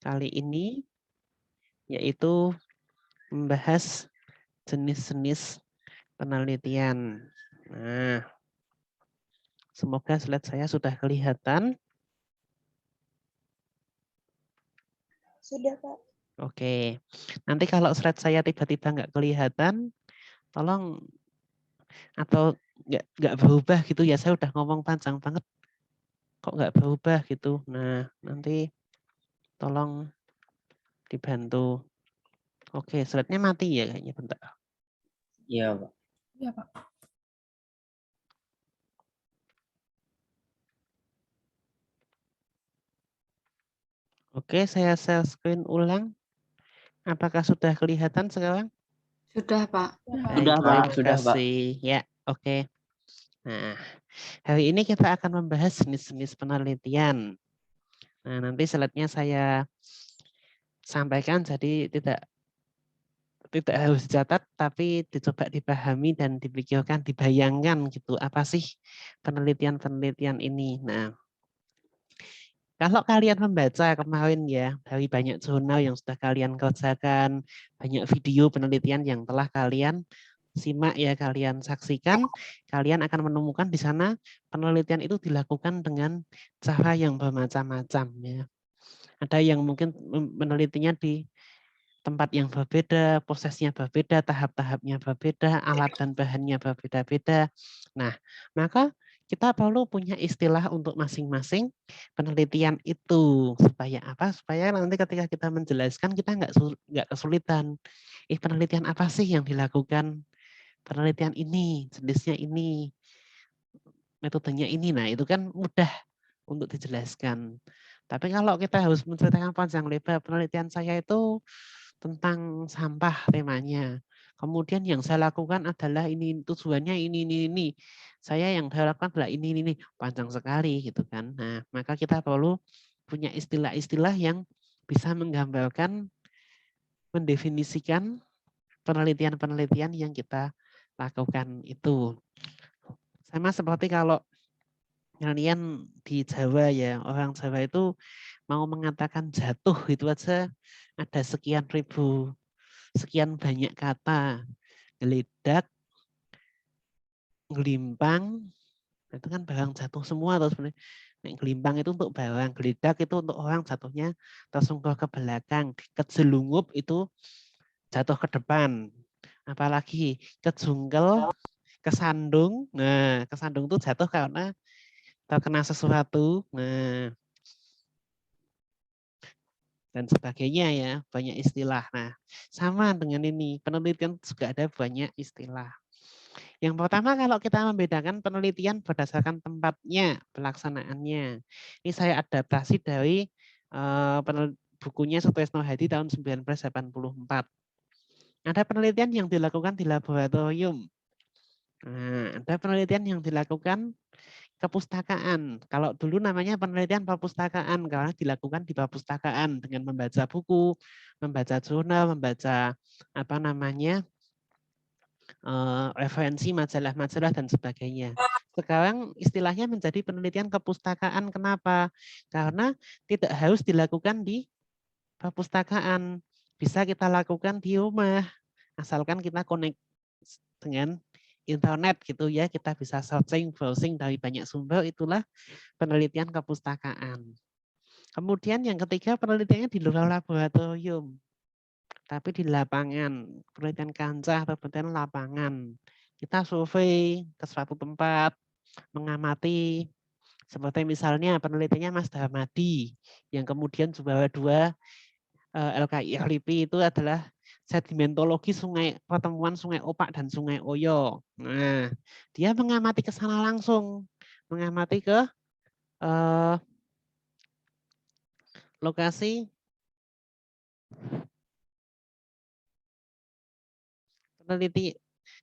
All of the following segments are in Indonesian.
kali ini yaitu membahas jenis-jenis penelitian. Nah, semoga slide saya sudah kelihatan. Sudah, Pak. Oke, nanti kalau slide saya tiba-tiba nggak kelihatan, tolong atau nggak berubah gitu ya, saya udah ngomong panjang banget, kok nggak berubah gitu. Nah, nanti tolong dibantu. Oke, slide-nya mati ya kayaknya, bentar. Iya, Pak. Iya, Pak. Oke, saya share screen ulang. Apakah sudah kelihatan sekarang? Sudah, Pak. Sudah, Baik, Pak. terima Sudah, Pak. kasih. Ya, oke. Nah, hari ini kita akan membahas jenis-jenis penelitian. Nah, nanti slide-nya saya sampaikan, jadi tidak harus dicatat, tapi dicoba dipahami dan dipikirkan, dibayangkan gitu. Apa sih penelitian-penelitian ini? Nah, kalau kalian membaca kemarin ya, dari banyak jurnal yang sudah kalian kerjakan, banyak video penelitian yang telah kalian simak ya, kalian saksikan, kalian akan menemukan di sana penelitian itu dilakukan dengan cara yang bermacam-macam ya. Ada yang mungkin menelitinya di tempat yang berbeda, prosesnya berbeda, tahap-tahapnya berbeda, alat dan bahannya berbeda-beda. Nah, maka kita perlu punya istilah untuk masing-masing penelitian itu. Supaya apa? Supaya nanti ketika kita menjelaskan kita nggak kesulitan. Penelitian apa sih yang dilakukan? Penelitian ini, jenisnya ini, metodenya ini. Nah, itu kan mudah untuk dijelaskan. Tapi kalau kita harus menceritakan panjang lebar, penelitian saya itu tentang sampah temanya. Kemudian yang saya lakukan adalah ini, tujuannya ini. Saya yang saya lakukan adalah ini. Panjang sekali gitu kan. Nah, maka kita perlu punya istilah-istilah yang bisa menggambarkan, mendefinisikan penelitian-penelitian yang kita lakukan itu. Sama seperti kalau kalian di Jawa ya, orang Jawa itu mau mengatakan jatuh itu aja ada sekian ribu, sekian banyak kata. Geledak, gelimpang, itu kan barang jatuh semua atau sebenarnya. Nek gelimpang itu untuk barang, geledak itu untuk orang jatuhnya tersungkur ke belakang. Kejelungup itu jatuh ke depan. Apalagi kejungkel, kesandung. Nah, kesandung itu jatuh karena terkena sesuatu. Nah, dan sebagainya ya, banyak istilah. Nah, sama dengan ini, penelitian juga ada banyak istilah. Yang pertama kalau kita membedakan penelitian berdasarkan tempatnya, pelaksanaannya. Ini saya adaptasi dari bukunya Sutresno Hadi tahun 1984. Ada penelitian yang dilakukan di laboratorium. Nah, ada penelitian yang dilakukan kepustakaan. Kalau dulu namanya penelitian perpustakaan karena dilakukan di perpustakaan dengan membaca buku, membaca jurnal, membaca apa namanya referensi majalah-majalah dan sebagainya. Sekarang istilahnya menjadi penelitian kepustakaan. Kenapa? Karena tidak harus dilakukan di perpustakaan. Bisa kita lakukan di rumah. Asalkan kita connect dengan internet gitu ya, kita bisa searching, browsing dari banyak sumber, itulah penelitian kepustakaan. Kemudian yang ketiga penelitiannya di luar laboratorium, tapi di lapangan, penelitian kancah atau penelitian lapangan. Kita survei ke suatu tempat, mengamati, seperti misalnya penelitiannya Mas Darmadi, yang kemudian juara 2 LKI LIPI itu adalah sedimentologi sungai, pertemuan sungai Opak dan sungai Oyo. Nah, dia mengamati ke sana langsung, mengamati ke lokasi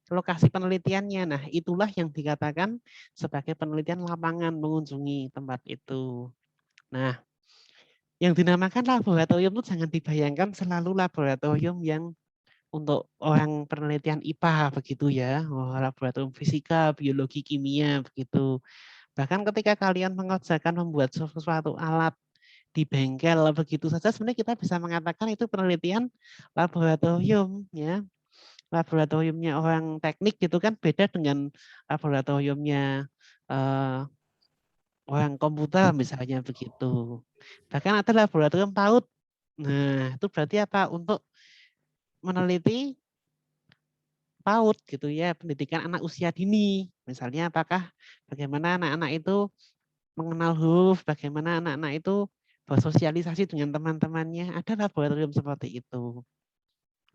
lokasi penelitiannya. Nah, itulah yang dikatakan sebagai penelitian lapangan, mengunjungi tempat itu. Nah, yang dinamakan laboratorium itu jangan dibayangkan selalu laboratorium yang untuk orang penelitian IPA begitu ya, laboratorium fisika, biologi, kimia begitu. Bahkan ketika kalian mengerjakan membuat sesuatu alat di bengkel begitu saja sebenarnya kita bisa mengatakan itu penelitian laboratorium ya. Laboratoriumnya orang teknik gitu kan beda dengan laboratoriumnya orang komputer misalnya begitu. Bahkan ada laboratorium PAUD. Nah, itu berarti apa? Untuk meneliti PAUD gitu ya, pendidikan anak usia dini. Misalnya apakah bagaimana anak-anak itu mengenal huruf, bagaimana anak-anak itu bersosialisasi dengan teman-temannya. Ada laboratorium seperti itu.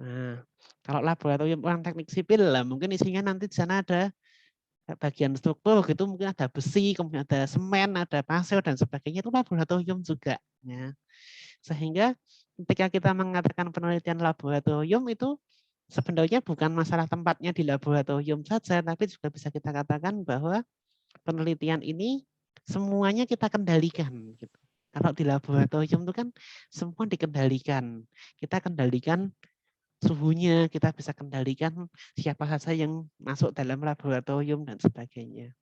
Nah, kalau laboratorium orang teknik sipil lah, mungkin isinya nanti di sana ada bagian struktur gitu, mungkin ada besi, kemudian ada semen, ada pasir dan sebagainya, itu laboratorium juga ya. Sehingga ketika kita mengatakan penelitian laboratorium itu sebenarnya bukan masalah tempatnya di laboratorium saja, tapi juga bisa kita katakan bahwa penelitian ini semuanya kita kendalikan gitu. Kalau di laboratorium itu kan semua dikendalikan. Kita kendalikan suhunya, kita bisa kendalikan siapa saja yang masuk dalam laboratorium dan sebagainya.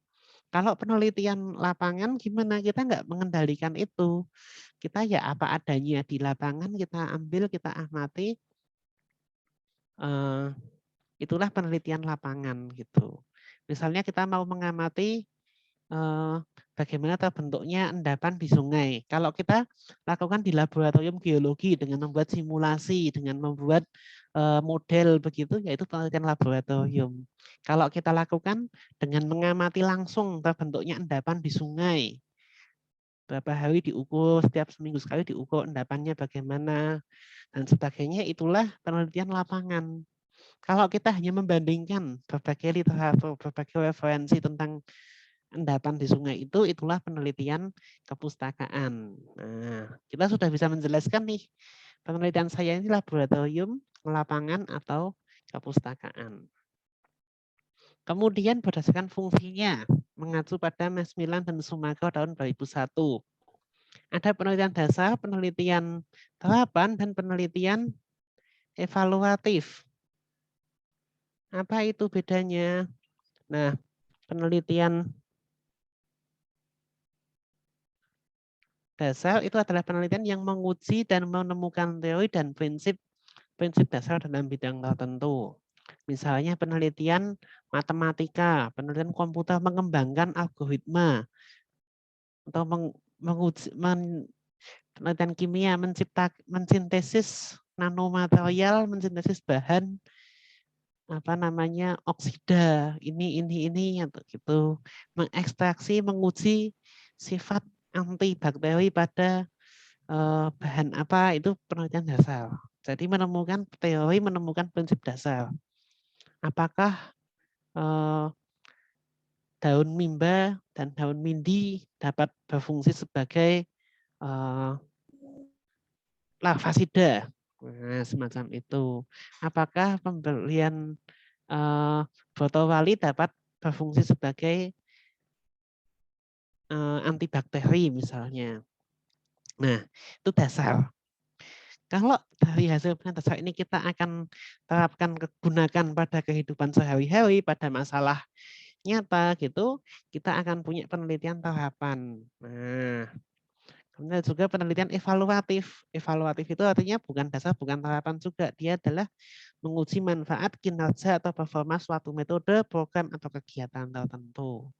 Kalau penelitian lapangan gimana? Kita nggak mengendalikan itu. Kita ya apa adanya di lapangan kita ambil, kita amati. Itulah penelitian lapangan gitu. Misalnya kita mau mengamati bagaimana terbentuknya endapan di sungai. Kalau kita lakukan di laboratorium geologi dengan membuat simulasi, dengan membuat model begitu, yaitu penelitian laboratorium. Kalau kita lakukan dengan mengamati langsung terbentuknya endapan di sungai, berapa hari diukur, setiap seminggu sekali diukur endapannya bagaimana, dan sebagainya, itulah penelitian lapangan. Kalau kita hanya membandingkan berbagai literatur, berbagai referensi tentang endapan di sungai itu, itulah penelitian kepustakaan. Nah, kita sudah bisa menjelaskan nih, penelitian saya ini laboratorium, lapangan, atau kepustakaan. Kemudian berdasarkan fungsinya, mengacu pada Macmillan dan Schumacher tahun 2001. Ada penelitian dasar, penelitian terapan, dan penelitian evaluatif. Apa itu bedanya? Nah, penelitian dasar itu adalah penelitian yang menguji dan menemukan teori dan prinsip dasar dalam bidang tertentu. Misalnya penelitian matematika, penelitian komputer mengembangkan algoritma, atau menguji, penelitian kimia mensintesis nanomaterial, mensintesis bahan apa namanya oksida ini atau gitu, mengekstraksi, menguji sifat antibakteri pada bahan apa, itu penelitian dasar. Jadi menemukan teori, menemukan prinsip dasar. Apakah daun mimba dan daun mindi dapat berfungsi sebagai larvasida, nah, semacam itu. Apakah pemberian botol wali dapat berfungsi sebagai antibakteri misalnya. Nah, itu dasar. Kalau dari hasil penelitian dasar ini kita akan terapkan, gunakan pada kehidupan sehari-hari, pada masalah nyata gitu, kita akan punya penelitian terapan. Nah, kemudian juga penelitian evaluatif. Evaluatif itu artinya bukan dasar, bukan terapan juga. Dia adalah menguji manfaat, kinerja, atau performa suatu metode, program, atau kegiatan tertentu.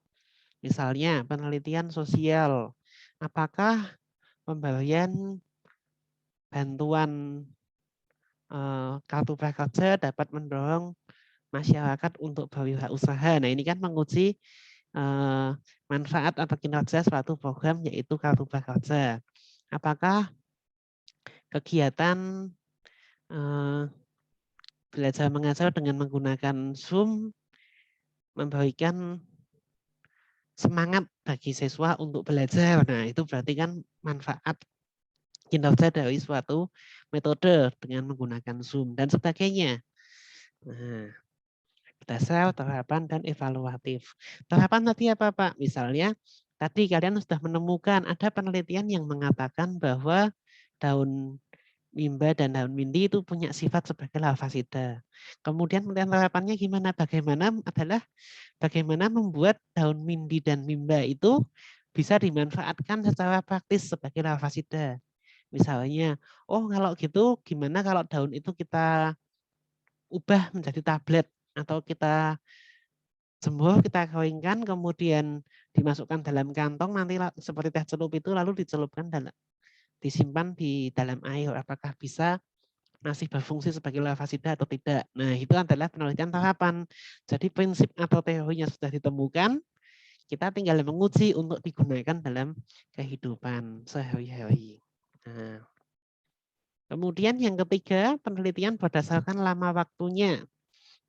Misalnya penelitian sosial. Apakah pemberian bantuan kartu prakerja dapat mendorong masyarakat untuk berwirausaha. Nah, ini kan menguji manfaat atau kinerja suatu program, yaitu kartu prakerja. Apakah kegiatan belajar mengajar dengan menggunakan Zoom memberikan semangat bagi siswa untuk belajar. Nah, itu berarti kan manfaat kinerja dari suatu metode dengan menggunakan Zoom dan sebagainya. Nah, dasar, terapan, dan evaluatif. Terapan tadi apa, Pak? Misalnya, tadi kalian sudah menemukan ada penelitian yang mengatakan bahwa daun mimba dan daun mindi itu punya sifat sebagai larvasida. Kemudian penelitian terapannya gimana? Bagaimana membuat daun mindi dan mimba itu bisa dimanfaatkan secara praktis sebagai larvasida. Misalnya, oh kalau gitu gimana kalau daun itu kita ubah menjadi tablet atau kita jemur, kita keringkan, kemudian dimasukkan dalam kantong, nanti seperti teh celup itu lalu dicelupkan disimpan di dalam air. Apakah bisa masih berfungsi sebagai larvasida atau tidak? Nah, itu adalah penelitian tahapan. Jadi prinsip atau teorinya sudah ditemukan, kita tinggal menguji untuk digunakan dalam kehidupan sehari-hari. Nah, kemudian yang ketiga, penelitian berdasarkan lama waktunya.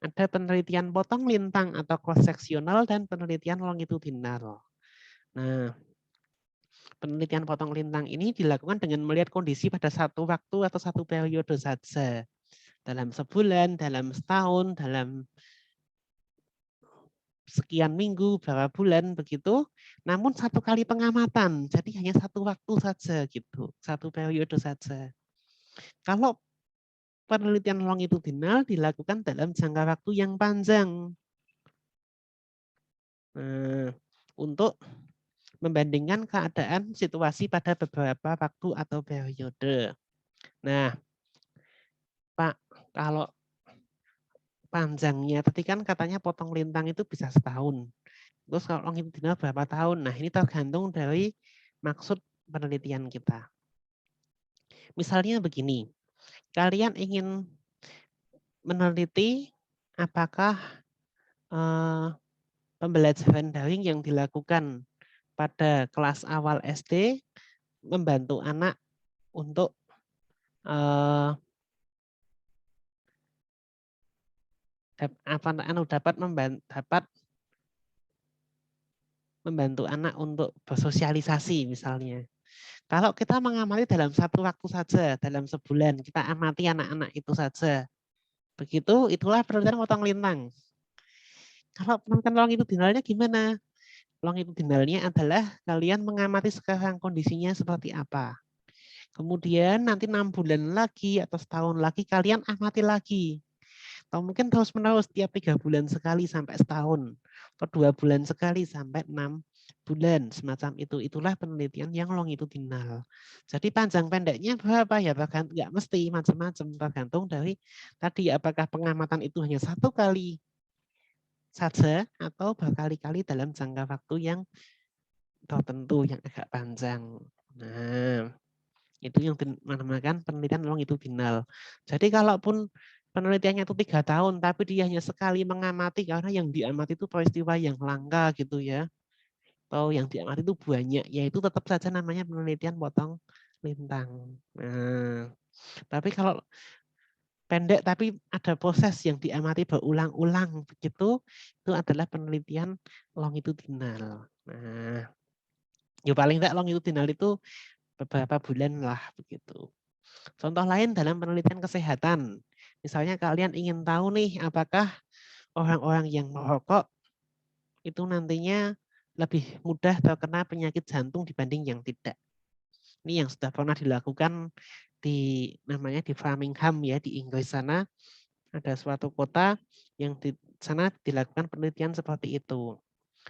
Ada penelitian potong lintang atau cross seksional dan penelitian longitudinal. Nah, penelitian potong lintang ini dilakukan dengan melihat kondisi pada satu waktu atau satu periode saja. Dalam sebulan, dalam setahun, dalam sekian minggu, berapa bulan begitu. Namun satu kali pengamatan, jadi hanya satu waktu saja gitu, satu periode saja. Kalau penelitian longitudinal dilakukan dalam jangka waktu yang panjang. Nah, untuk membandingkan keadaan situasi pada beberapa waktu atau periode. Nah, Pak, kalau panjangnya, tadi kan katanya potong lintang itu bisa setahun. Terus kalau longitudinal berapa tahun? Nah, ini tergantung dari maksud penelitian kita. Misalnya begini, kalian ingin meneliti apakah pembelajaran daring yang dilakukan pada kelas awal SD membantu anak untuk dapat membantu anak untuk bersosialisasi misalnya. Kalau kita mengamati dalam satu waktu saja, dalam sebulan, kita amati anak-anak itu saja. Begitu, itulah penelitian potong lintang. Kalau penelitian longitudinalnya gimana? Longitudinalnya adalah kalian mengamati sekarang kondisinya seperti apa. Kemudian nanti 6 bulan lagi atau setahun lagi kalian amati lagi. Atau mungkin terus-menerus tiap 3 bulan sekali sampai setahun. Atau 2 bulan sekali sampai 6 bulan. Semacam itu. Itulah penelitian yang longitudinal. Jadi panjang pendeknya berapa ya? Nggak mesti macam-macam. Tergantung dari tadi apakah pengamatan itu hanya satu kali saja atau berkali-kali dalam jangka waktu yang tertentu yang agak panjang. Nah, itu yang dinamakan penelitian longitudinal. Jadi kalaupun penelitiannya itu 3 tahun, tapi dia hanya sekali mengamati karena yang diamati itu peristiwa yang langka gitu ya, atau yang diamati itu banyak, ya itu tetap saja namanya penelitian potong lintang. Nah, tapi kalau pendek tapi ada proses yang diamati berulang-ulang begitu, itu adalah penelitian longitudinal. Nah, ya paling tidak longitudinal itu beberapa bulan lah begitu. Contoh lain dalam penelitian kesehatan. Misalnya kalian ingin tahu nih apakah orang-orang yang merokok itu nantinya lebih mudah terkena penyakit jantung dibanding yang tidak. Ini yang sudah pernah dilakukan namanya di Framingham ya di Inggris sana. Ada suatu kota yang di sana dilakukan penelitian seperti itu.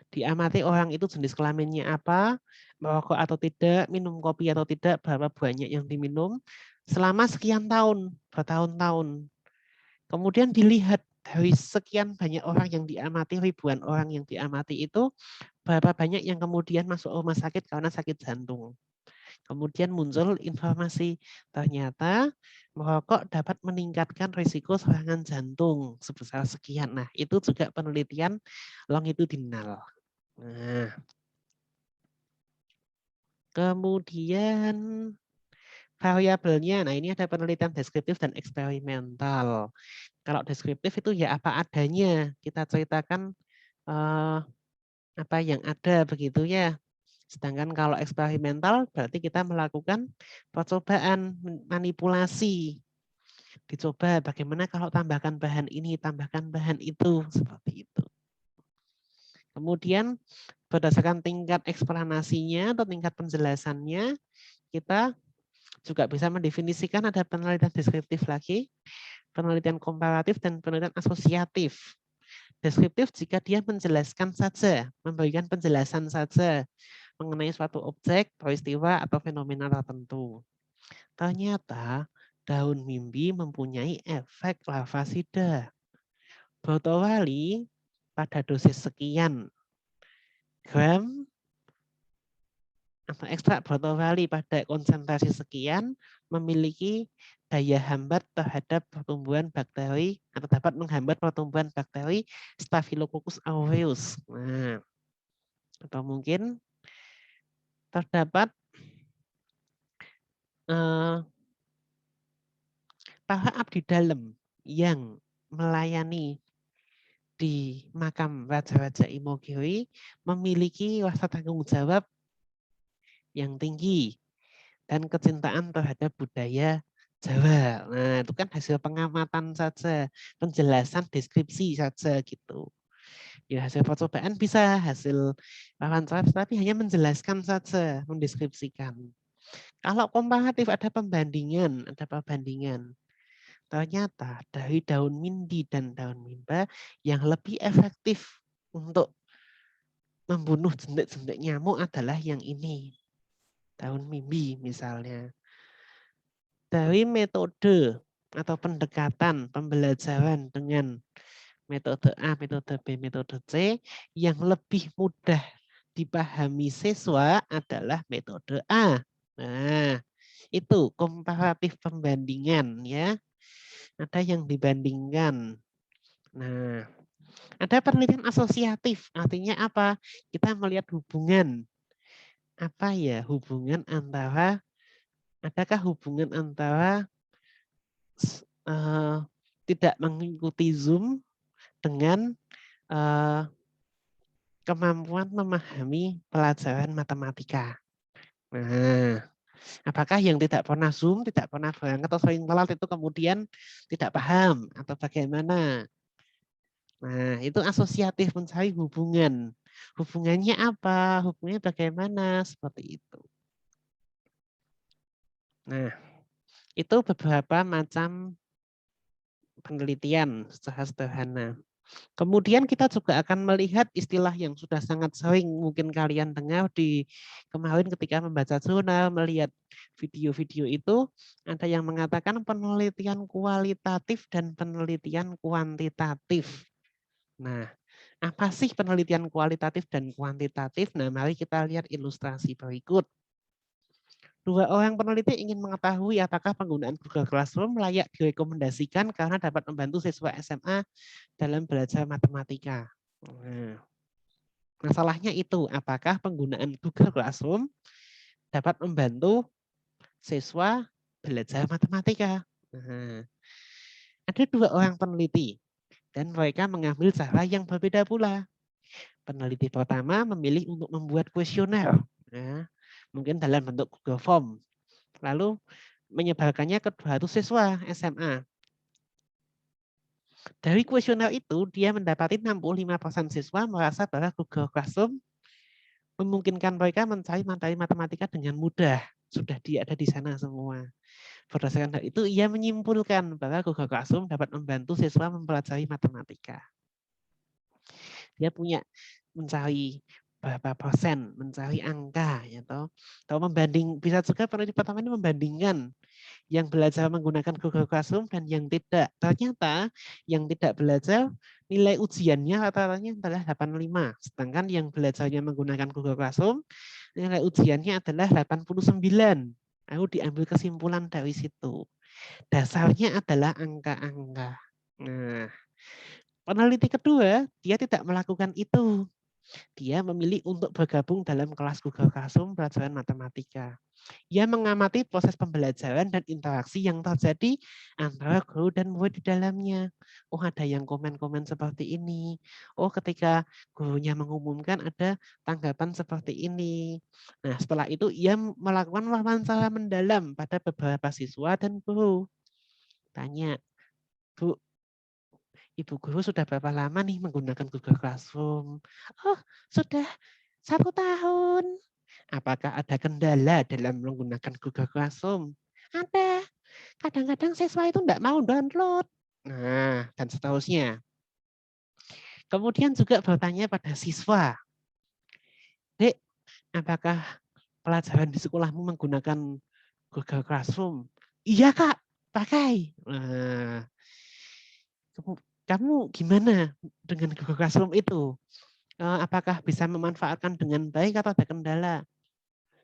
Diamati orang itu jenis kelaminnya apa, merokok atau tidak, minum kopi atau tidak, berapa banyak yang diminum, selama sekian tahun, bertahun-tahun. Kemudian dilihat dari sekian banyak orang yang diamati, ribuan orang yang diamati itu, berapa banyak yang kemudian masuk rumah sakit karena sakit jantung. Kemudian muncul informasi, ternyata merokok dapat meningkatkan risiko serangan jantung sebesar sekian. Nah, itu juga penelitian longitudinal. Nah, kemudian variabelnya, nah ini ada penelitian deskriptif dan eksperimental. Kalau deskriptif itu ya apa adanya, kita ceritakan apa yang ada begitu ya. Sedangkan kalau eksperimental berarti kita melakukan percobaan, manipulasi. Dicoba bagaimana kalau tambahkan bahan ini, tambahkan bahan itu, seperti itu. Kemudian berdasarkan tingkat eksplanasinya atau tingkat penjelasannya, kita juga bisa mendefinisikan ada penelitian deskriptif lagi, penelitian komparatif, dan penelitian asosiatif. Deskriptif jika dia menjelaskan saja, memberikan penjelasan saja mengenai suatu objek, peristiwa, atau fenomena tertentu. Ternyata daun mimpi mempunyai efek larvasida. Brotowali pada dosis sekian gram atau ekstrak brotowali pada konsentrasi sekian memiliki daya hambat terhadap pertumbuhan bakteri atau dapat menghambat pertumbuhan bakteri Staphylococcus aureus. Nah, atau mungkin terdapat para abdi dalam yang melayani di makam raja-raja Imogiri memiliki rasa tanggung jawab yang tinggi dan kecintaan terhadap budaya Jawa. Nah, itu kan hasil pengamatan saja, penjelasan deskripsi saja gitu. Ya, hasil percobaan bisa, hasil wawancara, tapi hanya menjelaskan saja, mendeskripsikan. Kalau komparatif ada pembandingan, ada perbandingan. Ternyata dari daun mindi dan daun mimba yang lebih efektif untuk membunuh jentik-jentik nyamuk adalah yang ini. Daun mimbi misalnya. Dari metode atau pendekatan pembelajaran dengan metode A, metode B, metode C, yang lebih mudah dipahami siswa adalah metode A. Nah, itu komparatif pembandingan ya. Ada yang dibandingkan. Nah, ada penelitian asosiatif. Artinya apa? Kita melihat hubungan. Apa ya hubungan antara, adakah hubungan antara tidak mengikuti Zoom dengan kemampuan memahami pelajaran matematika. Nah, apakah yang tidak pernah Zoom, tidak pernah berangkat atau sering telat itu kemudian tidak paham atau bagaimana? Nah, itu asosiatif mencari hubungan. Hubungannya apa? Hubungannya bagaimana? Seperti itu. Nah, itu beberapa macam penelitian secara sederhana. Kemudian kita juga akan melihat istilah yang sudah sangat sering mungkin kalian dengar di kemarin ketika membaca jurnal, melihat video-video itu, ada yang mengatakan penelitian kualitatif dan penelitian kuantitatif. Nah, apa sih penelitian kualitatif dan kuantitatif? Nah, mari kita lihat ilustrasi berikut. Dua orang peneliti ingin mengetahui apakah penggunaan Google Classroom layak direkomendasikan karena dapat membantu siswa SMA dalam belajar matematika. Nah, masalahnya itu, apakah penggunaan Google Classroom dapat membantu siswa belajar matematika? Nah, ada dua orang peneliti dan mereka mengambil cara yang berbeda pula. Peneliti pertama memilih untuk membuat kuesioner, ya, mungkin dalam bentuk Google Form, lalu menyebarkannya ke 200 siswa SMA. Dari kuesioner itu, dia mendapati 65% siswa merasa bahwa Google Classroom memungkinkan mereka mencari materi matematika dengan mudah. Sudah ada di sana semua. Berdasarkan hal itu, ia menyimpulkan bahwa Google Classroom dapat membantu siswa mempelajari matematika. Dia punya mencari berapa persen, mencari angka, ya toh. Atau membanding, bisa juga peneliti pertama ini membandingkan yang belajar menggunakan Google Classroom dan yang tidak. Ternyata yang tidak belajar nilai ujiannya rata-ratanya adalah 85. Sedangkan yang belajarnya menggunakan Google Classroom nilai ujiannya adalah 89. Lalu diambil kesimpulan dari situ. Dasarnya adalah angka-angka. Nah, peneliti kedua, dia tidak melakukan itu. Dia memilih untuk bergabung dalam kelas Google Classroom pelajaran matematika. Ia mengamati proses pembelajaran dan interaksi yang terjadi antara guru dan murid di dalamnya. Oh, ada yang komen-komen seperti ini. Oh, ketika gurunya mengumumkan ada tanggapan seperti ini. Nah, setelah itu ia melakukan wawancara mendalam pada beberapa siswa dan guru. Tanya, Bu, Ibu guru sudah berapa lama nih menggunakan Google Classroom? Oh, sudah 1 tahun. Apakah ada kendala dalam menggunakan Google Classroom? Ada. Kadang-kadang siswa itu tidak mau download. Nah, dan seterusnya. Kemudian juga bertanya pada siswa. Dek, apakah pelajaran di sekolahmu menggunakan Google Classroom. Iya Kak, pakai. Nah, kamu gimana dengan Google Classroom itu? Apakah bisa memanfaatkan dengan baik atau ada kendala?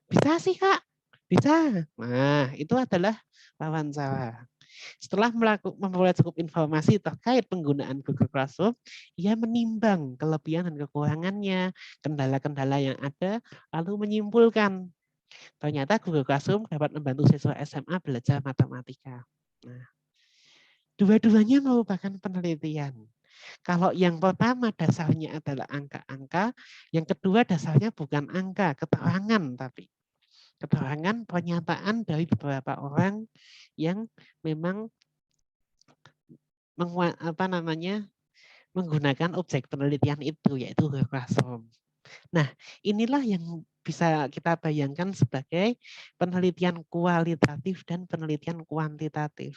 Bisa sih Kak, bisa. Nah, itu adalah wawancara. Setelah memperoleh cukup informasi terkait penggunaan Google Classroom, ia menimbang kelebihan dan kekurangannya, kendala-kendala yang ada, lalu menyimpulkan ternyata Google Classroom dapat membantu siswa SMA belajar matematika. Nah, dua-duanya merupakan penelitian. Kalau yang pertama dasarnya adalah angka-angka, yang kedua dasarnya bukan angka, keterangan tapi keterangan pernyataan dari beberapa orang yang memang menggunakan objek penelitian itu, yaitu Google Classroom. Nah, inilah yang bisa kita bayangkan sebagai penelitian kualitatif dan penelitian kuantitatif.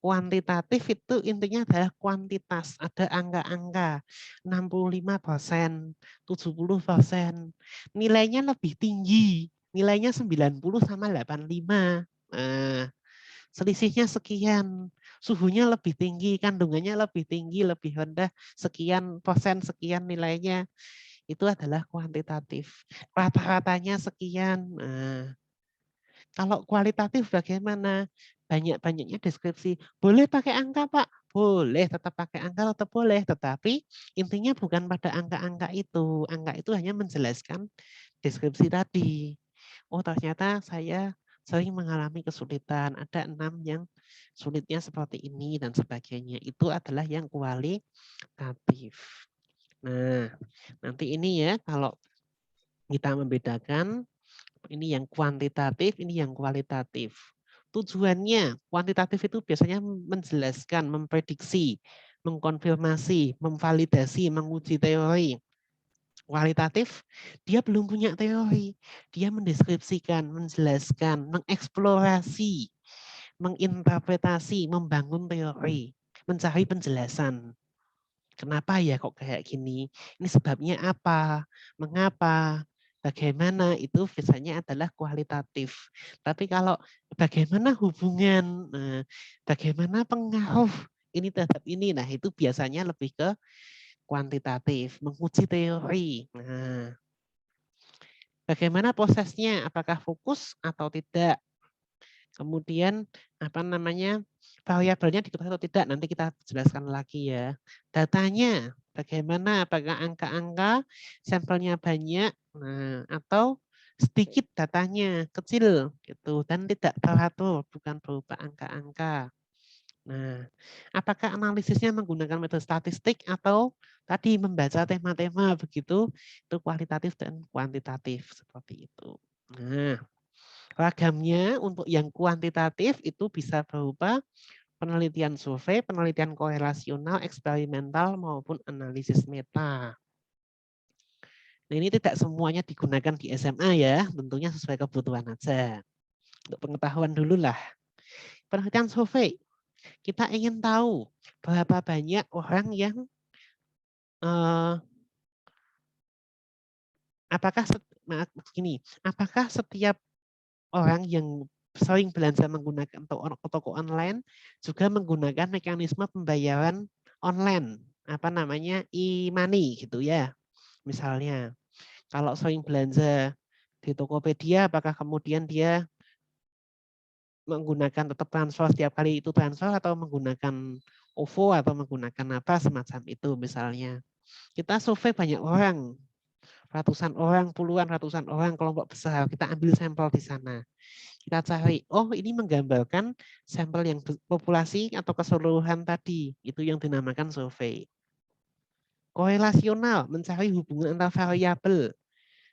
Kuantitatif itu intinya adalah kuantitas, ada angka-angka 65%, 70%, nilainya lebih tinggi, nilainya 90 sama 85. Nah, selisihnya sekian, suhunya lebih tinggi, kandungannya lebih tinggi, lebih rendah, sekian persen, sekian nilainya. Itu adalah kuantitatif. Rata-ratanya sekian. Nah, kalau kualitatif bagaimana? Banyak-banyaknya deskripsi. Boleh pakai angka, Pak? Boleh, tetap pakai angka, tetap boleh. Tetapi intinya bukan pada angka-angka itu. Angka itu hanya menjelaskan deskripsi tadi. Oh, ternyata saya sering mengalami kesulitan. Ada 6 yang sulitnya seperti ini dan sebagainya. Itu adalah yang kualitatif. Nah, nanti ini ya kalau kita membedakan ini yang kuantitatif, ini yang kualitatif. Tujuannya kuantitatif itu biasanya menjelaskan, memprediksi, mengkonfirmasi, memvalidasi, menguji teori. Kualitatif, dia belum punya teori. Dia mendeskripsikan, menjelaskan, mengeksplorasi, menginterpretasi, membangun teori, mencari penjelasan. Kenapa ya kok kayak gini? Ini sebabnya apa? Mengapa? Bagaimana? Itu biasanya adalah kualitatif. Tapi kalau bagaimana hubungan, bagaimana pengaruh ini terhadap ini, nah itu biasanya lebih ke kuantitatif, menguji teori. Nah, bagaimana prosesnya? Apakah fokus atau tidak? Kemudian apa namanya variabelnya diketahui atau tidak, nanti kita jelaskan lagi ya. Datanya bagaimana, apakah angka-angka, sampelnya banyak, nah, atau sedikit datanya, kecil gitu dan tidak teratur, bukan berupa angka-angka. Nah, apakah analisisnya menggunakan metode statistik atau tadi membaca tema-tema begitu, itu kualitatif dan kuantitatif seperti itu. Nah, ragamnya untuk yang kuantitatif itu bisa berupa penelitian survei, penelitian korelasional, eksperimental, maupun analisis meta. Nah, ini tidak semuanya digunakan di SMA ya, tentunya sesuai kebutuhan aja. Untuk pengetahuan dulu lah. Penelitian survei, kita ingin tahu berapa banyak orang yang apakah setiap orang yang sering belanja menggunakan toko online juga menggunakan mekanisme pembayaran online, apa namanya e-money gitu ya. Misalnya, kalau sering belanja di Tokopedia, apakah kemudian dia menggunakan tetap transfer setiap kali itu transfer atau menggunakan OVO atau menggunakan apa semacam itu misalnya. Kita survei banyak orang, ratusan orang, puluhan ratusan orang, kelompok besar, kita ambil sampel di sana. Kita cari, oh ini menggambarkan sampel yang populasi atau keseluruhan tadi, itu yang dinamakan survei. Korelasional, mencari hubungan antar variabel.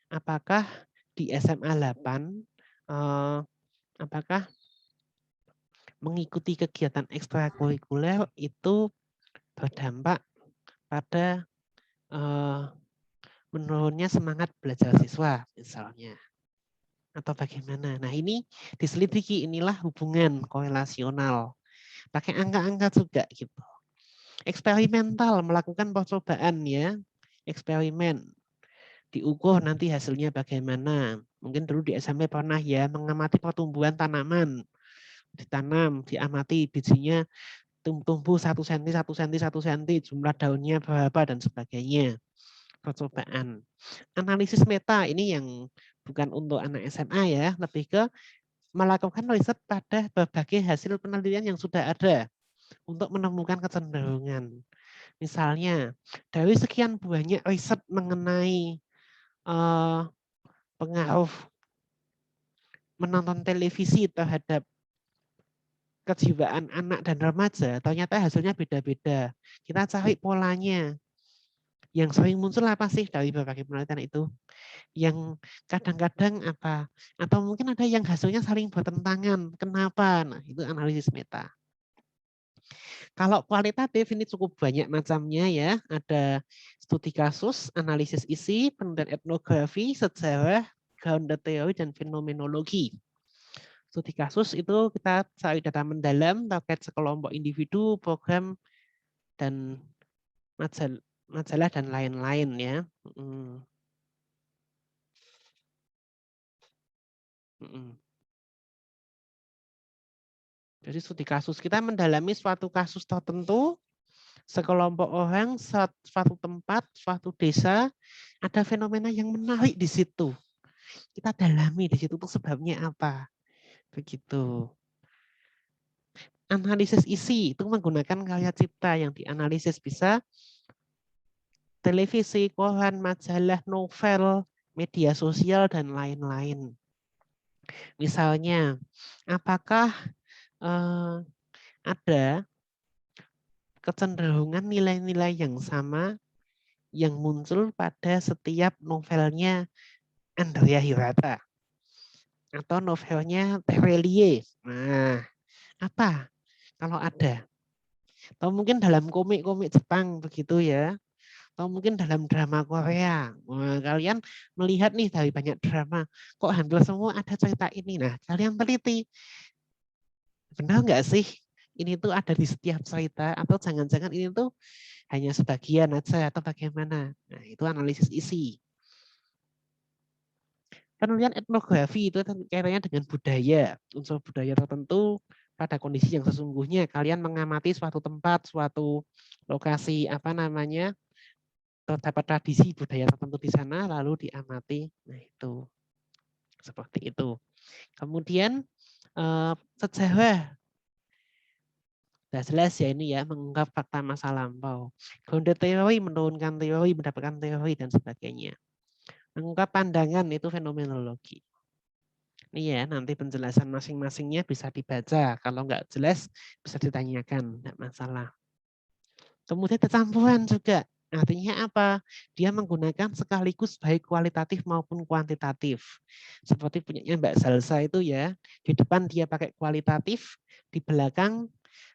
Apakah di SMA 8, apakah mengikuti kegiatan ekstrakurikuler itu berdampak pada menurunnya semangat belajar siswa misalnya. Atau bagaimana. Nah ini diselidiki, inilah hubungan korelasional. Pakai angka-angka juga gitu. Eksperimental, melakukan percobaan ya. Eksperimen. Diukur nanti hasilnya bagaimana. Mungkin dulu di SMP pernah ya mengamati pertumbuhan tanaman. Ditanam, diamati bijinya tumbuh 1 cm, 1 cm, 1 cm, jumlah daunnya berapa dan sebagainya. Percobaan. Analisis meta ini yang bukan untuk anak SMA ya, lebih ke melakukan riset pada berbagai hasil penelitian yang sudah ada untuk menemukan kecenderungan. Misalnya, dari sekian banyak riset mengenai pengaruh menonton televisi terhadap kejiwaan anak dan remaja, ternyata hasilnya beda-beda. Kita cari polanya. Yang sering muncul apa sih dari berbagai penelitian itu? Yang kadang-kadang apa? Atau mungkin ada yang hasilnya saling bertentangan. Kenapa? Nah, itu analisis meta. Kalau kualitatif ini cukup banyak macamnya ya. Ada studi kasus, analisis isi, penelitian etnografi, sejarah, grounded theory, dan fenomenologi. Studi kasus itu kita cari data mendalam terkait sekelompok individu, program, dan majalah dan lain-lain ya. Jadi studi kasus kita mendalami suatu kasus tertentu, sekelompok orang, suatu tempat, suatu desa, ada fenomena yang menarik di situ. Kita dalami di situ tuh sebabnya apa. Begitu. Analisis isi itu menggunakan karya cipta yang dianalisis bisa televisi, koran, majalah, novel, media sosial, dan lain-lain. Misalnya, apakah ada kecenderungan nilai-nilai yang sama yang muncul pada setiap novelnya Andrea Hirata atau novelnya Terelie. Nah, apa kalau ada? Atau mungkin dalam komik-komik Jepang begitu ya. Atau mungkin dalam drama Korea. Nah, kalian melihat nih dari banyak drama, kok hampir semua ada cerita ini. Nah, kalian teliti. Benar nggak sih ini tuh ada di setiap cerita atau jangan-jangan ini tuh hanya sebagian aja atau bagaimana? Nah, itu analisis isi. Penelitian etnografi itu kaitannya dengan budaya, unsur budaya tertentu pada kondisi yang sesungguhnya. Kalian mengamati suatu tempat, suatu lokasi, apa namanya, terdapat tradisi budaya tertentu di sana, lalu diamati. Nah itu, seperti itu. Kemudian sejarah. Sudah jelas ya ini ya, mengungkap fakta masa lampau. Grounded teori, menurunkan teori, mendapatkan teori, dan sebagainya. Mengungkap pandangan itu fenomenologi. Ini ya, nanti penjelasan masing-masingnya bisa dibaca. Kalau nggak jelas, bisa ditanyakan, nggak masalah. Kemudian campuran juga. Artinya apa? Dia menggunakan sekaligus baik kualitatif maupun kuantitatif. Seperti punyanya Mbak Salsa itu ya, di depan dia pakai kualitatif, di belakang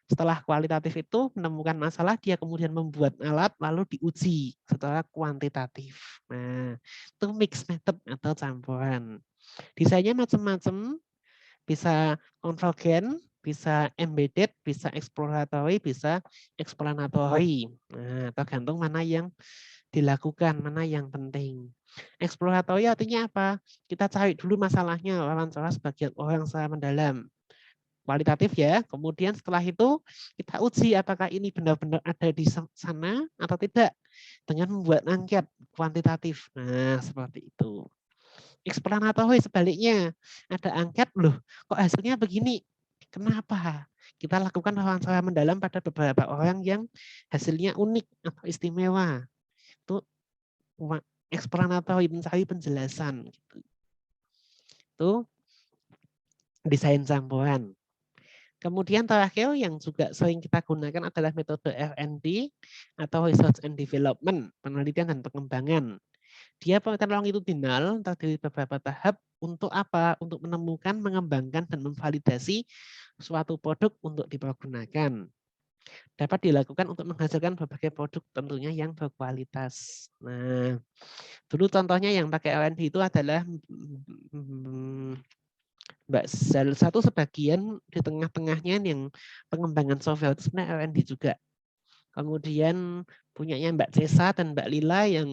setelah kualitatif itu menemukan masalah, dia kemudian membuat alat lalu diuji secara kuantitatif. Nah, itu mix method atau campuran. Desainnya macam-macam, bisa konvergen, bisa embedded, bisa exploratory, bisa explanatory. Nah, tergantung mana yang dilakukan, mana yang penting. Exploratory artinya apa? Kita cari dulu masalahnya, wawancara sebagian orang secara mendalam. Kualitatif ya, kemudian setelah itu kita uji apakah ini benar-benar ada di sana atau tidak dengan membuat angket kuantitatif. Nah, seperti itu. Explanatory sebaliknya, ada angket loh, kok hasilnya begini? Kenapa? Kita lakukan wawancara mendalam pada beberapa orang yang hasilnya unik atau istimewa. Itu explanatory, mencari penjelasan. Itu desain campuran. Kemudian terakhir yang juga sering kita gunakan adalah metode R&D atau Research and Development, penelitian dan pengembangan. Dia penelitian longitudinal terdiri beberapa tahap untuk apa? Untuk menemukan, mengembangkan, dan memvalidasi suatu produk untuk dipergunakan. Dapat dilakukan untuk menghasilkan berbagai produk tentunya yang berkualitas. Nah, dulu contohnya yang pakai R&D itu adalah Mbak satu sebagian di tengah-tengahnya yang pengembangan software itu sebenarnya R&D juga. Kemudian punyanya Mbak Cesa dan Mbak Lila yang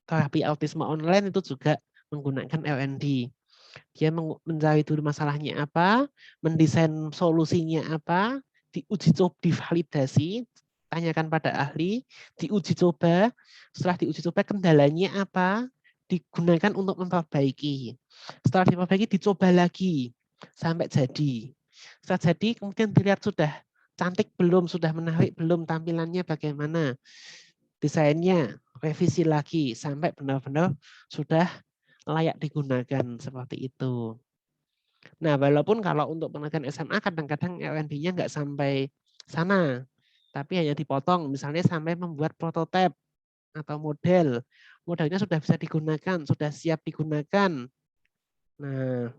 terapi autisme online itu juga menggunakan L&D. Dia mencari dulu masalahnya apa, mendesain solusinya apa, diuji coba, divalidasi, tanyakan pada ahli, diuji coba, setelah diuji coba kendalanya apa, digunakan untuk memperbaiki. Setelah diperbaiki dicoba lagi sampai jadi. Setelah jadi kemudian dilihat sudah cantik belum, sudah menarik belum, tampilannya bagaimana, desainnya, revisi lagi sampai benar-benar sudah layak digunakan seperti itu. Nah, walaupun kalau untuk penelitian SMA kadang-kadang L&D-nya nggak sampai sana, tapi hanya dipotong, misalnya sampai membuat prototipe atau model. Modelnya sudah bisa digunakan, sudah siap digunakan. Nah,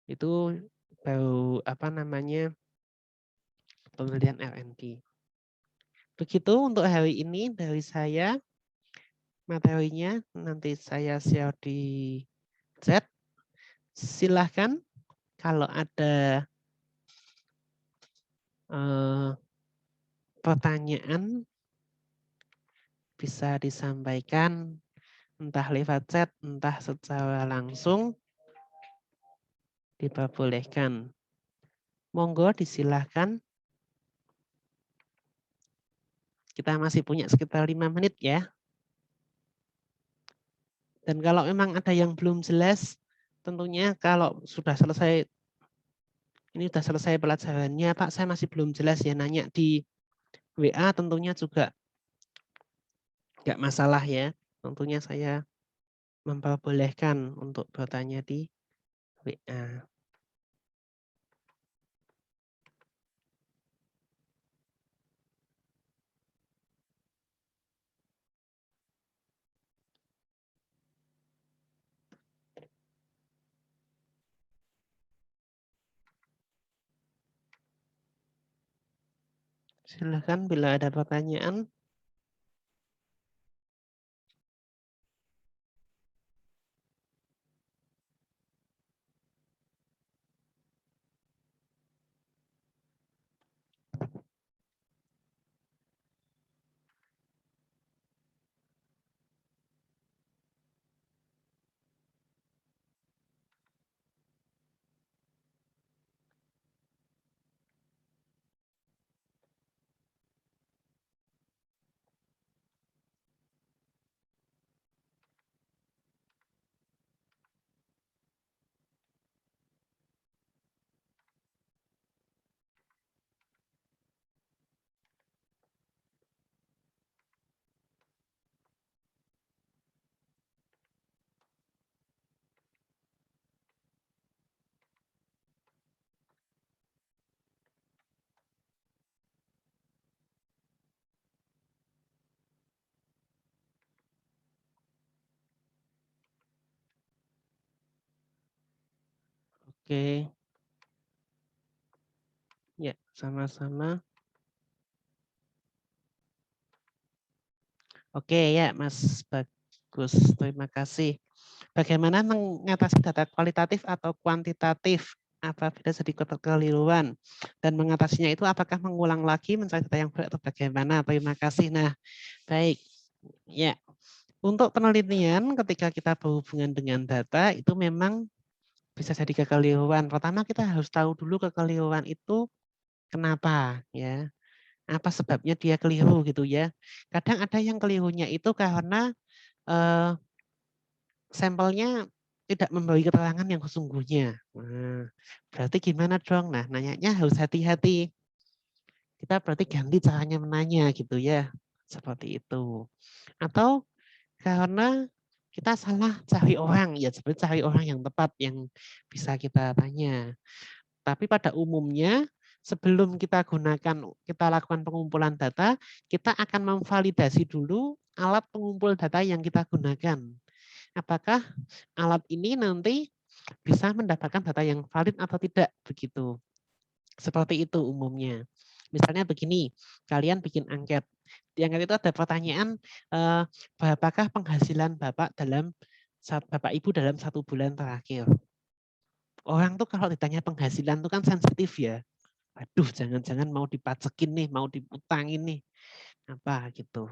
itu baru apa namanya penelitian L&D. Begitu untuk hari ini dari saya. Materinya nanti saya share di chat. Silahkan kalau ada pertanyaan bisa disampaikan entah lewat chat, entah secara langsung, diperbolehkan. Monggo disilahkan. Kita masih punya sekitar 5 menit ya. Dan kalau memang ada yang belum jelas, tentunya kalau sudah selesai, ini sudah selesai pelajarannya, Pak, saya masih belum jelas ya, nanya di WA tentunya juga nggak masalah ya. Tentunya saya memperbolehkan untuk bertanya di WA. Silakan bila ada pertanyaan. Oke. Ya, sama-sama. Oke ya, Mas Bagus. Terima kasih. Bagaimana mengatasi data kualitatif atau kuantitatif apabila jadi kekeliruan dan mengatasinya itu apakah mengulang lagi mencari data yang benar atau bagaimana? Terima kasih. Nah, baik. Ya, untuk penelitian ketika kita berhubungan dengan data itu memang bisa jadi kekeliruan. Pertama kita harus tahu dulu kekeliruan itu kenapa ya. Apa sebabnya dia keliru gitu ya. Kadang ada yang kelirunya itu karena sampelnya tidak memberi keterangan yang sesungguhnya. Nah, berarti gimana dong? Nah, nanyanya harus hati-hati. Kita berarti ganti caranya menanya gitu ya. Seperti itu. Atau karena kita salah cari orang, ya sebenarnya cari orang yang tepat yang bisa kita tanya. Tapi pada umumnya sebelum kita lakukan pengumpulan data, kita akan memvalidasi dulu alat pengumpul data yang kita gunakan. Apakah alat ini nanti bisa mendapatkan data yang valid atau tidak begitu. Seperti itu umumnya. Misalnya begini, kalian bikin angket. Di angket itu ada pertanyaan, berapakah penghasilan Bapak Ibu dalam 1 bulan terakhir. Orang tuh kalau ditanya penghasilan tuh kan sensitif ya. Aduh, jangan-jangan mau dipacekin nih, mau diutangin nih. Apa gitu.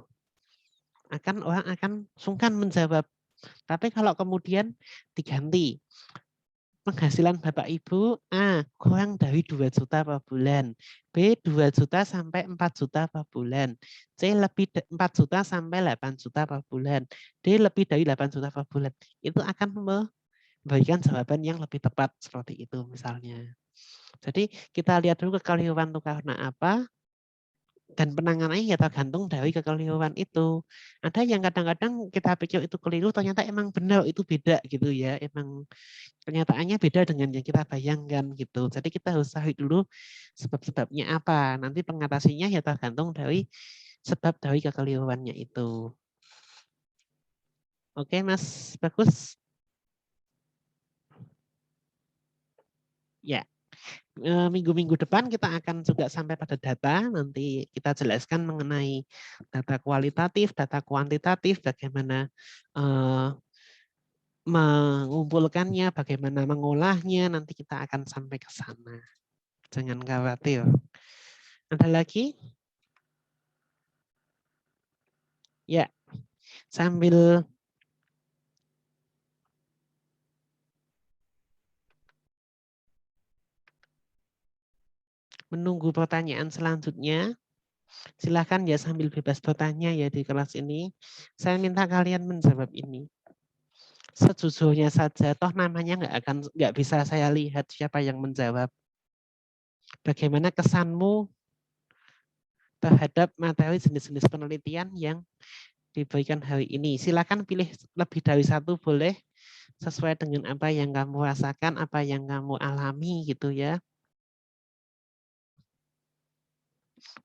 Orang akan sungkan menjawab. Tapi kalau kemudian diganti, penghasilan Bapak Ibu A kurang dari 2 juta per bulan, B 2 juta sampai 4 juta per bulan, C lebih 4 juta sampai 8 juta per bulan, D lebih dari 8 juta per bulan. Itu akan memberikan jawaban yang lebih tepat seperti itu misalnya. Jadi kita lihat dulu kekeliruan itu karena apa, dan penanganannya ya tergantung dari kekeliruan itu. Ada yang kadang-kadang kita pikir itu keliru, ternyata emang benar itu beda gitu ya. Emang kenyataannya beda dengan yang kita bayangkan gitu. Jadi kita harus cari dulu sebab-sebabnya apa. Nanti pengatasinya ya tergantung dari sebab dari kekeliruannya itu. Oke, Mas Bagus. Ya. Minggu-minggu depan kita akan juga sampai pada data, nanti kita jelaskan mengenai data kualitatif, data kuantitatif, bagaimana mengumpulkannya, bagaimana mengolahnya, nanti kita akan sampai ke sana. Jangan khawatir. Ada lagi? Ya, sambil menunggu pertanyaan selanjutnya, silakan ya sambil bebas bertanya ya di kelas ini. Saya minta kalian menjawab ini. Sejujurnya saja, toh namanya nggak bisa saya lihat siapa yang menjawab. Bagaimana kesanmu terhadap materi jenis-jenis penelitian yang diberikan hari ini? Silakan pilih lebih dari satu boleh, sesuai dengan apa yang kamu rasakan, apa yang kamu alami gitu ya.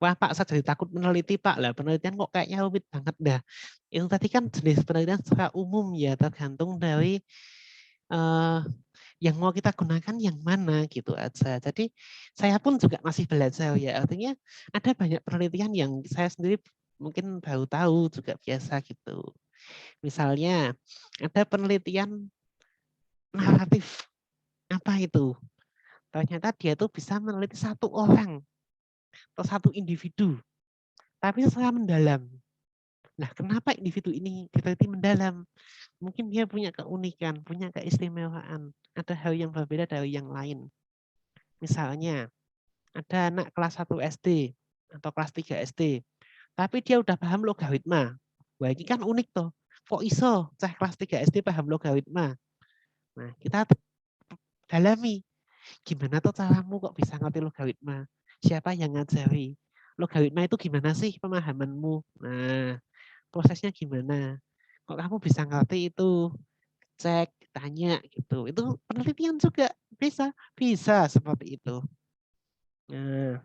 Wah Pak, saya jadi takut meneliti Pak. Lah penelitian kok kayaknya rumit banget dah. Itu tadi kan jenis penelitian secara umum ya, tergantung dari yang mau kita gunakan yang mana gitu aja. Jadi saya pun juga masih belajar ya. Artinya ada banyak penelitian yang saya sendiri mungkin baru tahu juga biasa gitu. Misalnya ada penelitian naratif. Apa itu? Ternyata dia tuh bisa meneliti satu orang atau satu individu, tapi secara mendalam. Nah, kenapa individu ini diteliti mendalam? Mungkin dia punya keunikan, punya keistimewaan. Ada hal yang berbeda dari yang lain. Misalnya, ada anak kelas 1 SD atau kelas 3 SD, tapi dia udah paham logaritma. Wah, ini kan unik tuh. Kok iso cah kelas 3 SD paham logaritma? Nah, kita dalami. Gimana tuh caramu kok bisa ngerti logaritma? Siapa yang ngajari? Logaritma itu gimana sih pemahamanmu? Nah, prosesnya gimana? Kok kamu bisa ngerti itu? Cek, tanya gitu. Itu penelitian juga bisa, bisa seperti itu. Nah,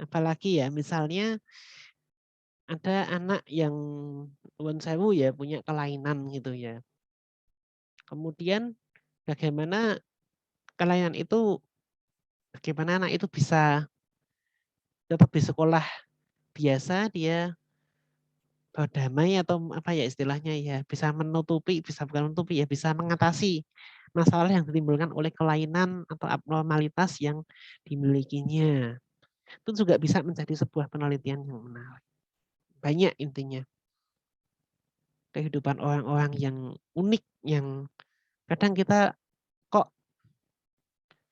apalagi ya, misalnya ada anak yang nuwun sewu ya punya kelainan gitu ya. Kemudian bagaimana kelainan itu, bagaimana anak itu bisa tetap di sekolah biasa, dia berdamai atau apa ya istilahnya ya, bisa menutupi, bisa bukan menutupi ya, bisa mengatasi masalah yang ditimbulkan oleh kelainan atau abnormalitas yang dimilikinya. Itu juga bisa menjadi sebuah penelitian yang menarik. Banyak intinya. Kehidupan orang-orang yang unik, yang kadang kita kok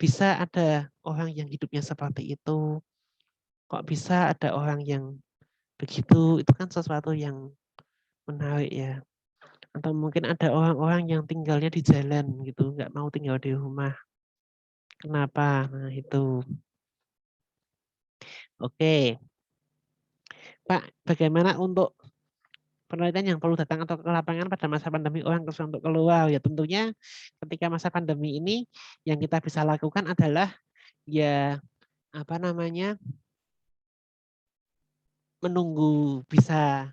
bisa ada orang yang hidupnya seperti itu, kok bisa ada orang yang begitu, itu kan sesuatu yang menarik ya. Atau mungkin ada orang-orang yang tinggalnya di jalan gitu, nggak mau tinggal di rumah. Kenapa? Nah itu. Oke. Pak, bagaimana untuk penelitian yang perlu datang atau ke lapangan pada masa pandemi orang kesulitan untuk keluar? Ya tentunya ketika masa pandemi ini yang kita bisa lakukan adalah ya apa namanya, menunggu bisa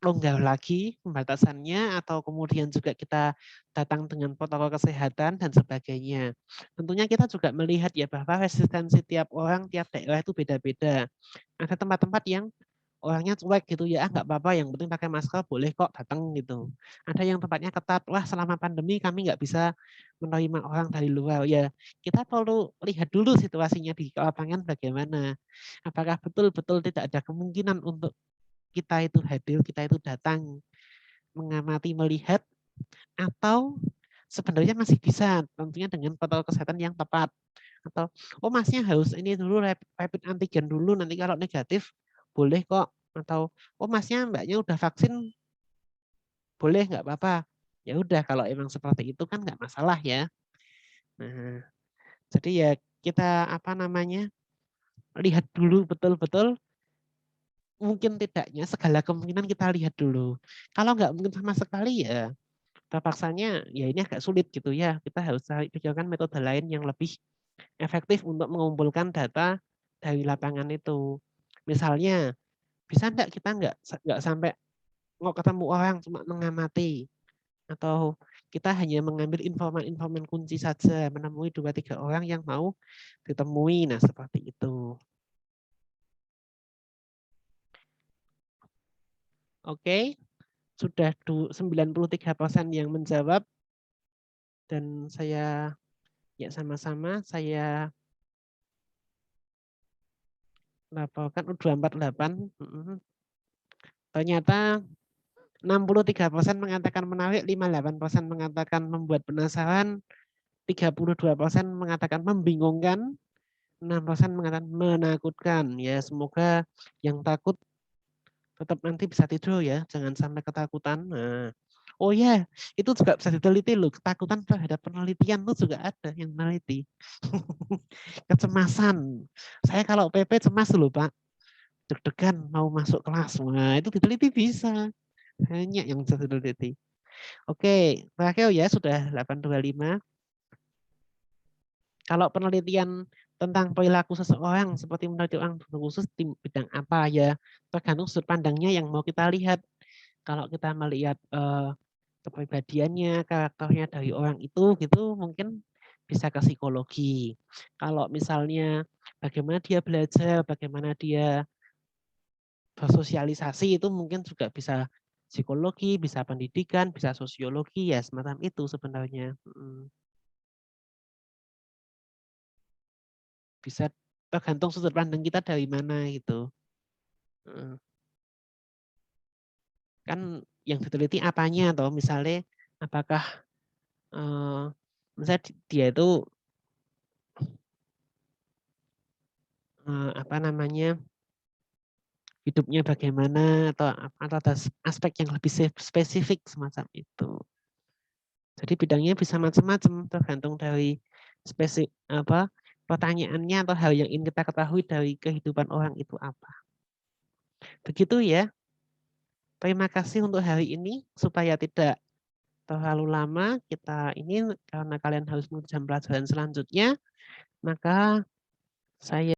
longgar lagi pembatasannya atau kemudian juga kita datang dengan protokol kesehatan dan sebagainya. Tentunya kita juga melihat ya bahwa resistensi tiap orang, tiap daerah itu beda-beda. Ada tempat-tempat yang orangnya cuek gitu ya, nggak apa-apa, yang penting pakai masker, boleh kok datang gitu. Ada yang tempatnya ketat, wah selama pandemi kami nggak bisa menerima orang dari luar. Ya kita perlu lihat dulu situasinya di lapangan bagaimana. Apakah betul-betul tidak ada kemungkinan untuk kita itu hadir, kita itu datang, mengamati, melihat, atau sebenarnya masih bisa, tentunya dengan protokol kesehatan yang tepat. Atau, oh masnya harus ini dulu, rapid antigen dulu, nanti kalau negatif boleh kok. Atau, oh masnya mbaknya udah vaksin, boleh nggak apa-apa. Ya udah, kalau emang seperti itu kan nggak masalah ya. Nah, jadi ya kita apa namanya, lihat dulu betul-betul, mungkin tidaknya segala kemungkinan kita lihat dulu. Kalau nggak mungkin sama sekali ya terpaksanya ya ini agak sulit gitu ya. Kita harus pikirkan metode lain yang lebih efektif untuk mengumpulkan data dari lapangan itu. Misalnya, bisa enggak kita nggak sampai mau ketemu orang, cuma mengamati, atau kita hanya mengambil informan-informan kunci saja, menemui 2-3 orang yang mau ditemui. Nah, seperti itu. Oke, sudah 93% yang menjawab, dan saya ya sama-sama saya laporkan 248. Ternyata 63% mengatakan menarik, 58% mengatakan membuat penasaran, 32% mengatakan membingungkan, 6% mengatakan menakutkan. Ya, semoga yang takut tetap nanti bisa tidur ya, jangan sampai ketakutan. Nah, oh ya, itu juga bisa diteliti loh, ketakutan terhadap penelitian itu juga ada yang meneliti. Kecemasan. Saya kalau PP cemas loh Pak, deg-degan mau masuk kelas. Nah, itu diteliti bisa. Banyak yang bisa diteliti. Oke, terakhir ya sudah 825. Kalau penelitian tentang perilaku seseorang seperti meneliti orang khusus di bidang apa ya, tergantung sudut pandangnya yang mau kita lihat. Kalau kita melihat kepribadiannya, karakternya dari orang itu gitu, mungkin bisa ke psikologi. Kalau misalnya bagaimana dia belajar, bagaimana dia bersosialisasi, itu mungkin juga bisa psikologi, bisa pendidikan, bisa sosiologi, ya semacam itu sebenarnya. Bisa tergantung sudut pandang kita dari mana gitu. Kan yang diteliti apanya, atau misalnya apakah misalnya dia itu apa namanya, hidupnya bagaimana, atau ada aspek yang lebih spesifik semacam itu. Jadi bidangnya bisa macam-macam tergantung dari spesifik apa pertanyaannya atau hal yang ingin kita ketahui dari kehidupan orang itu apa. Begitu ya. Terima kasih untuk hari ini, supaya tidak terlalu lama kita ini karena kalian harus menuju jam pelajaran selanjutnya, maka saya